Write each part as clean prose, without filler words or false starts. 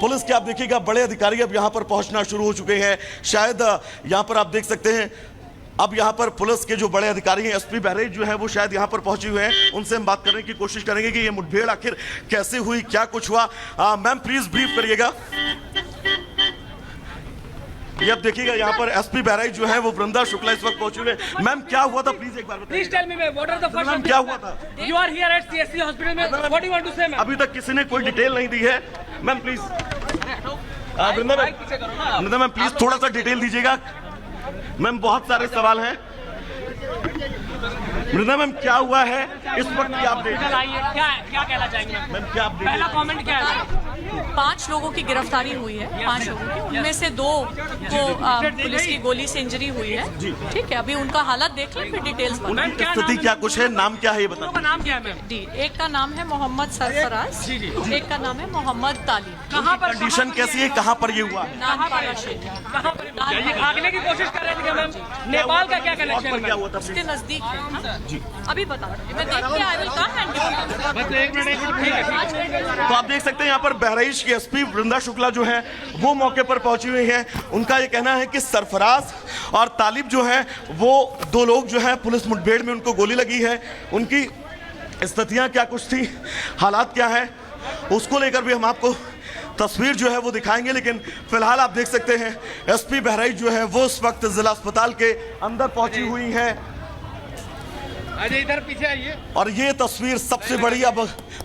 Police के आप देखिएगा बड़े अधिकारी अब यहाँ पर पहुँचना शुरू हो चुके हैं। शायद यहाँ पर आप देख सकते हैं अब यहाँ पर पुलिस के जो बड़े अधिकारी हैं, एसपी बहराइच जो है वो शायद यहाँ पर पहुंचे हुए हैं। उनसे हम बात करने की कोशिश करेंगे कि ये मुठभेड़ आखिर कैसे हुई, क्या कुछ हुआ। मैम प्लीज ब्रीफ करिएगा। ये अब देखिएगा यहाँ पर एसपी बहराइच जो है वो वृंदा शुक्ला इस वक्त पहुंचे हुए। मैम क्या हुआ था, प्लीज एक बार बताइए। Please tell me what are the first ma'am क्या हुआ था? You are here at CSC hospital में, what do you want to say ma'am? अभी तक किसी ने कोई डिटेल नहीं दी है। Ma'am please Vrinda ma'am please थोड़ा सा डिटेल दीजिएगा। मैम बहुत सारे सवाल हैं। वृंदा मैम क्या हुआ है इस वक्त की अपडेट? क्या कहना चाहेंगे मैम? क्या अपडेट? पहला कमेंट क्या है? 5 लोगों की गिरफ्तारी हुई है, 5 लोगों की, उनमें से 2 को पुलिस की गोली से इंजरी हुई है। ठीक है, अभी उनका हालत देख लें, फिर डिटेल्स बताएं। उनकी स्थिति क्या कुछ है, नाम क्या है ये बताओ। नाम क्या है मैम? जी, एक का नाम है मोहम्मद सरफराज, एक का नाम है मोहम्मद तालिब। कहाँ पर कंडीशन कैसी है, कहाँ पर ये हुआ? नानपाड़ा क्षेत्र। कहाँ पर भागने की कोशिश कर रहे थे मैम? नेपाल का क्या कनेक्शन क्या है? हुआ था? उसके नजदीक है। अभी बता रही मैं, देख के आई विल कम एंड बस एक मिनट। तो आप देख सकते हैं यहाँ पर बहराइच की एसपी वृंदा शुक्ला जो है वो मौके पर पहुंची हुई हैं। उनका ये कहना है कि सरफराज और तालिब जो है वो 2 लोग जो है पुलिस मुठभेड़ में उनको गोली लगी है। उनकी स्थितियां क्या कुछ थी, हालात क्या है, उसको लेकर भी हम आपको तस्वीर जो है वो दिखाएंगे। लेकिन फिलहाल आप देख सकते हैं एसपी बहराइच जो है वो इस वक्त जिला अस्पताल के अंदर पहुंची हुई हैं। अजय इधर पीछे आइए। और ये तस्वीर सबसे बड़ी अब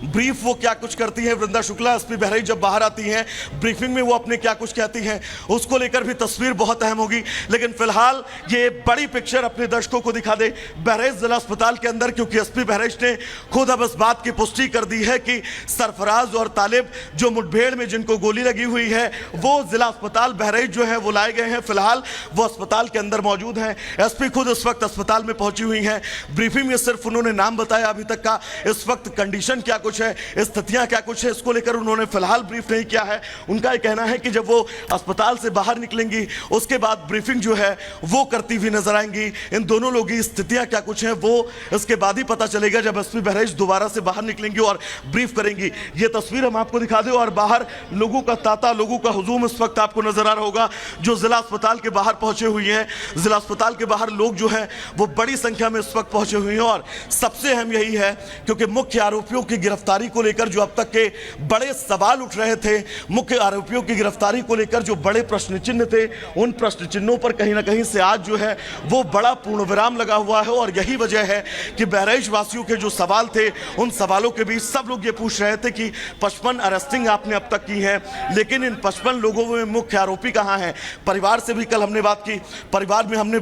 ब्रीफ वो क्या कुछ करती है वृंदा शुक्ला, एसपी बहराइच जब बाहर आती हैं ब्रीफिंग में वो अपने क्या कुछ कहती हैं, उसको लेकर भी तस्वीर बहुत अहम होगी। लेकिन फिलहाल ये बड़ी पिक्चर अपने दर्शकों को दिखा दे बहराइच जिला अस्पताल के अंदर, क्योंकि एसपी बहराइच ने खुद अब इस बात की पुष्टि कर दी है कि सरफराज और तालिब जो मुठभेड़ में जिनको गोली लगी हुई है वो जिला अस्पताल बहराइच जो है वो लाए गए हैं। फिलहाल वो अस्पताल के अंदर मौजूद हैं। एसपी खुद इस वक्त अस्पताल में पहुंची हुई हैं। ब्रीफिंग में सिर्फ उन्होंने नाम बताया अभी तक का, इस वक्त कंडीशन क्या कुछ है, स्थितियां क्या कुछ है, इसको लेकर उन्होंने फिलहाल ब्रीफ नहीं किया है। उनका यह कहना है कि जब वो अस्पताल से बाहर निकलेंगी उसके बाद ब्रीफिंग जो है वो करती हुई नजर आएंगी। इन दोनों लोगों की स्थितियां क्या कुछ हैं वो इसके बाद ही पता चलेगा जब एसपी बहराइच दोबारा से बाहर निकलेंगी और ब्रीफ करेंगी। ये तस्वीर हम आपको दिखा दें और बाहर लोगों का तांता, लोगों का हुजूम इस वक्त आपको नजर आ रहा होगा जो जिला अस्पताल के बाहर पहुंचे हुए हैं। जिला अस्पताल के बाहर लोग जो है वो बड़ी संख्या में इस वक्त पहुंचे हुए हैं। और सबसे अहम यही है क्योंकि मुख्य आरोपियों की गिरफ्तारी को लेकर जो अब तक के बड़े सवाल उठ रहे थे, मुख्य आरोपियों की गिरफ्तारी को लेकर जो बड़े प्रश्न चिन्ह थे, उन प्रश्न चिन्हों पर कहीं ना कहीं से आज जो है वो बड़ा पूर्ण विराम लगा हुआ है। और यही वजह है कि बहराइच वासियों के जो सवाल थे उन सवालों के बीच सब लोग ये पूछ रहे थे कि 55 अरेस्टिंग आपने अब तक की है, लेकिन इन 55 लोगों में मुख्य आरोपी कहां हैं? परिवार से भी कल हमने बात की, परिवार में हमने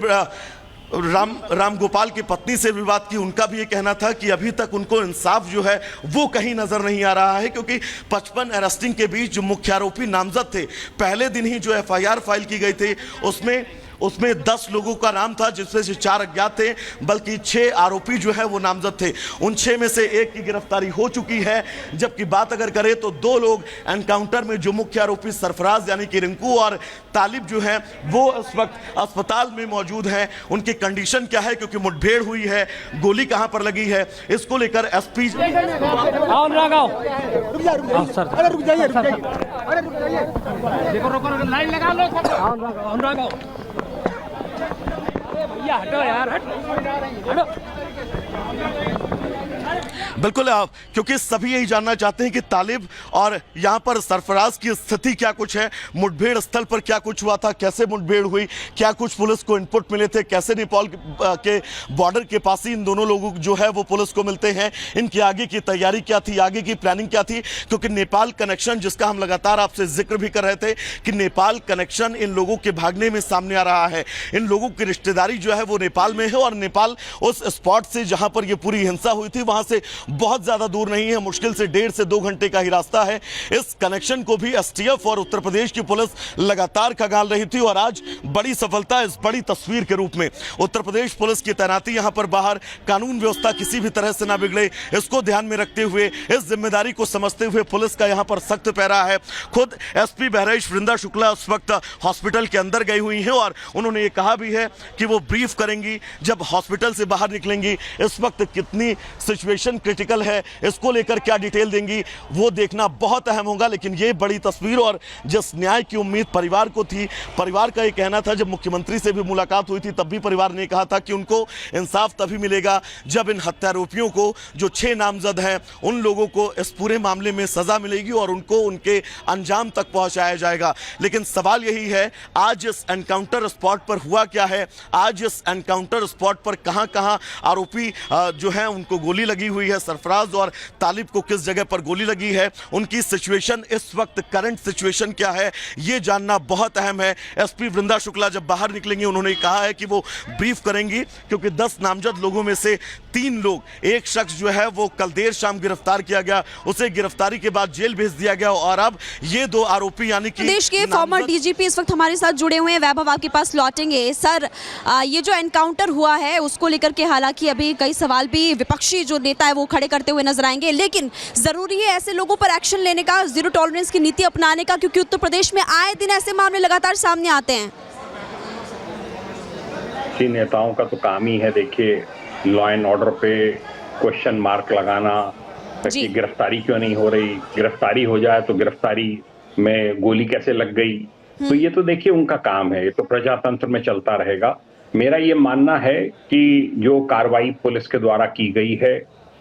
राम गोपाल की पत्नी से भी बात की। उनका भी ये कहना था कि अभी तक उनको इंसाफ जो है वो कहीं नजर नहीं आ रहा है, क्योंकि 55 अरेस्टिंग के बीच जो मुख्य आरोपी नामजद थे, पहले दिन ही जो एफआईआर फाइल की गई थी उसमें 10 लोगों का नाम था, जिसमें से 4 अज्ञात थे, बल्कि 6 आरोपी जो है वो नामजद थे। उन 6 में से 1 की गिरफ्तारी हो चुकी है। जबकि बात अगर करें तो 2 लोग एनकाउंटर में जो मुख्य आरोपी सरफराज यानी कि रिंकू और तालिब जो है वो इस वक्त अस्पताल में मौजूद हैं। उनकी कंडीशन क्या है, क्योंकि मुठभेड़ हुई है, गोली कहां पर लगी है, इसको लेकर एसपी लाइन लगा लो। भैया हटो यार, हटो। बिल्कुल, क्योंकि सभी यही जानना चाहते हैं कि तालिब और यहाँ पर सरफराज की स्थिति क्या कुछ है, मुठभेड़ स्थल पर क्या कुछ हुआ था, कैसे मुठभेड़ हुई, क्या कुछ पुलिस को इनपुट मिले थे, कैसे नेपाल के बॉर्डर के पास ही इन दोनों लोगों जो है वो पुलिस को मिलते हैं, इनकी आगे की तैयारी क्या थी, आगे की प्लानिंग क्या थी। क्योंकि नेपाल कनेक्शन जिसका हम लगातार आपसे जिक्र भी कर रहे थे कि नेपाल कनेक्शन इन लोगों के भागने में सामने आ रहा है। इन लोगों की रिश्तेदारी जो है वो नेपाल में है और नेपाल उस स्पॉट से जहां पर ये पूरी हिंसा हुई थी वहां से बहुत ज्यादा दूर नहीं है, मुश्किल से 1.5 से 2 घंटे का ही रास्ता है। इस कनेक्शन को भी एसटीएफ और उत्तर प्रदेश की पुलिस लगातार खंगाल रही थी और आज बड़ी सफलता इस बड़ी तस्वीर के रूप में उत्तर प्रदेश पुलिस की तैनाती यहां पर बाहर, कानून व्यवस्था किसी भी तरह से ना बिगड़े, इसको ध्यान में रखते हुए, इस जिम्मेदारी को समझते हुए पुलिस का यहां पर सख्त पहरा है। खुद एसपी बहराइच वृंदा शुक्ला उस वक्त हॉस्पिटल के अंदर गई हुई हैं और उन्होंने ये कहा भी है कि वो ब्रीफ करेंगी जब हॉस्पिटल से बाहर निकलेंगी इस वक्त कितनी सिचुएशन सिचुएशन क्रिटिकल है, इसको लेकर क्या डिटेल देंगी वो देखना बहुत अहम होगा। लेकिन ये बड़ी तस्वीर और जिस न्याय की उम्मीद परिवार को थी, परिवार का ये कहना था, जब मुख्यमंत्री से भी मुलाकात हुई थी तब भी परिवार ने कहा था कि उनको इंसाफ तभी मिलेगा जब इन हत्यारोपियों को, जो 6 नामजद हैं, उन लोगों को इस पूरे मामले में सजा मिलेगी और उनको उनके अंजाम तक पहुंचाया जाएगा। लेकिन सवाल यही है, आज इस एनकाउंटर स्पॉट पर हुआ क्या है, आज इस एनकाउंटर स्पॉट पर कहां-कहां आरोपी जो है उनको गोली लगी हुई है, सरफराज और तालिब को किस जगह पर गोली लगी है, उनकी सिचुएशन इस वक्त करंट सिचुएशन क्या है, ये जानना बहुत अहम है। एसपी वृंदा शुक्ला जब बाहर निकलेंगी उन्होंने कहा है कि वो ब्रीफ करेंगी, क्योंकि 10 नामजद लोगों में से 3 लोग, एक शख्स जो है वो कल देर शाम गिरफ्तार किया गया, उसे गिरफ्तारी के बाद जेल भेज दिया गया और अब ये 2 आरोपी यानी कि प्रदेश के फॉर्मर डीजीपी इस वक्त हमारे साथ जुड़े हुए हैं। वैभव, आपके पास लौटेंगे। सर, ये जो एनकाउंटर हुआ है उसको लेकर के हालांकि अभी कई सवाल भी विपक्षी जो नेता है वो खड़े करते हुए नजर आएंगे, लेकिन जरूरी है ऐसे लोगों पर एक्शन लेने का, जीरो टॉलरेंस की नीति अपनाने का, क्योंकि उत्तर प्रदेश में आए दिन ऐसे मामले लगातार सामने आते हैं। नेताओं का तो काम ही है, देखिए, लॉ एंड ऑर्डर पे क्वेश्चन मार्क लगाना कि गिरफ्तारी क्यों नहीं हो रही, गिरफ्तारी हो जाए तो गिरफ्तारी में गोली कैसे लग गई, तो ये तो देखिए उनका काम है, ये तो प्रजातंत्र में चलता रहेगा। मेरा ये मानना है कि जो कार्रवाई पुलिस के द्वारा की गई है,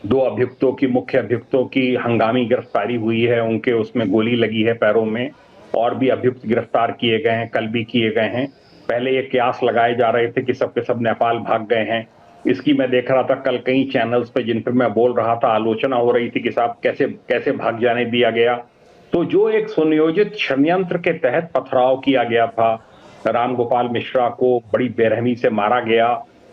2 अभियुक्तों की, मुख्य अभियुक्तों की हंगामी गिरफ्तारी हुई है, उनके उसमें गोली लगी है पैरों में, और भी अभियुक्त गिरफ्तार किए गए हैं, कल भी किए गए हैं। पहले ये कयास लगाए जा रहे थे कि सबके सब नेपाल भाग गए हैं, इसकी मैं देख रहा था कल कई चैनल्स पे जिन पर मैं बोल रहा था, आलोचना हो रही थी कि साहब कैसे कैसे भाग जाने दिया गया। तो जो एक सुनियोजित षड्यंत्र के तहत पथराव किया गया था, राम गोपाल मिश्रा को बड़ी बेरहमी से मारा गया,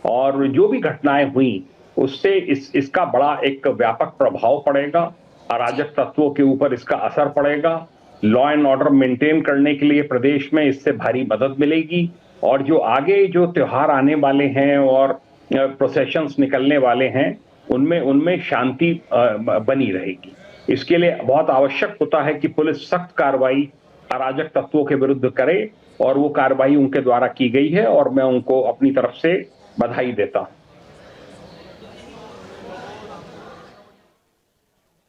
और जो भी घटनाएं हुई उससे इसका बड़ा एक व्यापक प्रभाव पड़ेगा, अराजक तत्वों के ऊपर इसका असर पड़ेगा, लॉ एंड ऑर्डर मेंटेन करने के लिए प्रदेश में इससे भारी मदद मिलेगी, और जो आगे जो त्योहार आने वाले हैं और प्रोसेशंस निकलने वाले हैं उनमें शांति बनी रहेगी। इसके लिए बहुत आवश्यक होता है कि पुलिस सख्त कार्रवाई अराजक तत्वों के विरुद्ध करे, और वो कार्रवाई उनके द्वारा की गई है और मैं उनको अपनी तरफ से बधाई देता हूं।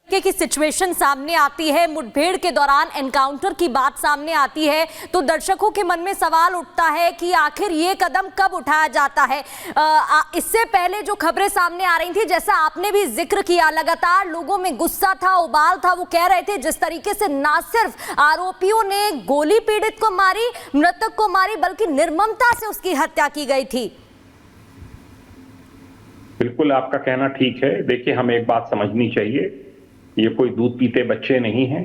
की सिचुएशन सामने आती है, मुठभेड़ के दौरान एनकाउंटर की बात सामने आती है, तो दर्शकों के मन में सवाल उठता है कि आखिर ये कदम कब उठाया जाता है। इससे पहले जो खबरें सामने आ रही थी, जैसा आपने भी जिक्र किया, लगातार लोगों में गुस्सा था, उबाल था, वो कह रहे थे जिस तरीके से ना सिर्फ आरोपियों ने गोली पीड़ित को मारी, मृतक को मारी, बल्कि निर्ममता से उसकी हत्या की गई थी। बिल्कुल आपका कहना ठीक है। देखिए, हमें एक बात समझनी चाहिए, ये कोई दूध पीते बच्चे नहीं हैं,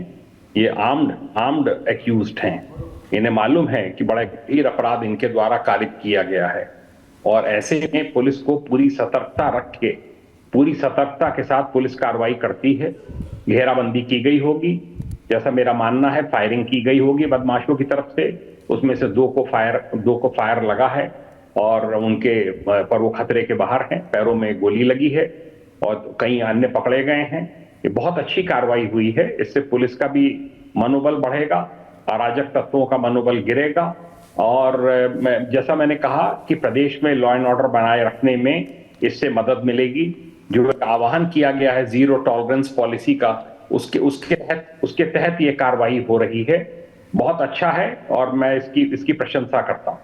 ये आर्म्ड एक्यूज्ड हैं। इन्हें मालूम है कि बड़ा गंभीर अपराध इनके द्वारा कारित किया गया है, और ऐसे में पुलिस को पूरी सतर्कता रख के, पूरी सतर्कता के साथ पुलिस कार्रवाई करती है। घेराबंदी की गई होगी, जैसा मेरा मानना है, फायरिंग की गई होगी बदमाशों की तरफ से, उसमें से 2 को फायर लगा है और उनके पर वो खतरे के बाहर हैं, पैरों में गोली लगी है और कई अन्य पकड़े गए हैं। ये बहुत अच्छी कार्रवाई हुई है, इससे पुलिस का भी मनोबल बढ़ेगा, अराजक तत्वों का मनोबल गिरेगा, और जैसा मैंने कहा कि प्रदेश में लॉ एंड ऑर्डर बनाए रखने में इससे मदद मिलेगी। जो आह्वान किया गया है जीरो टॉलरेंस पॉलिसी का, उसके तहत ये कार्रवाई हो रही है। बहुत अच्छा है और मैं इसकी प्रशंसा करता हूं।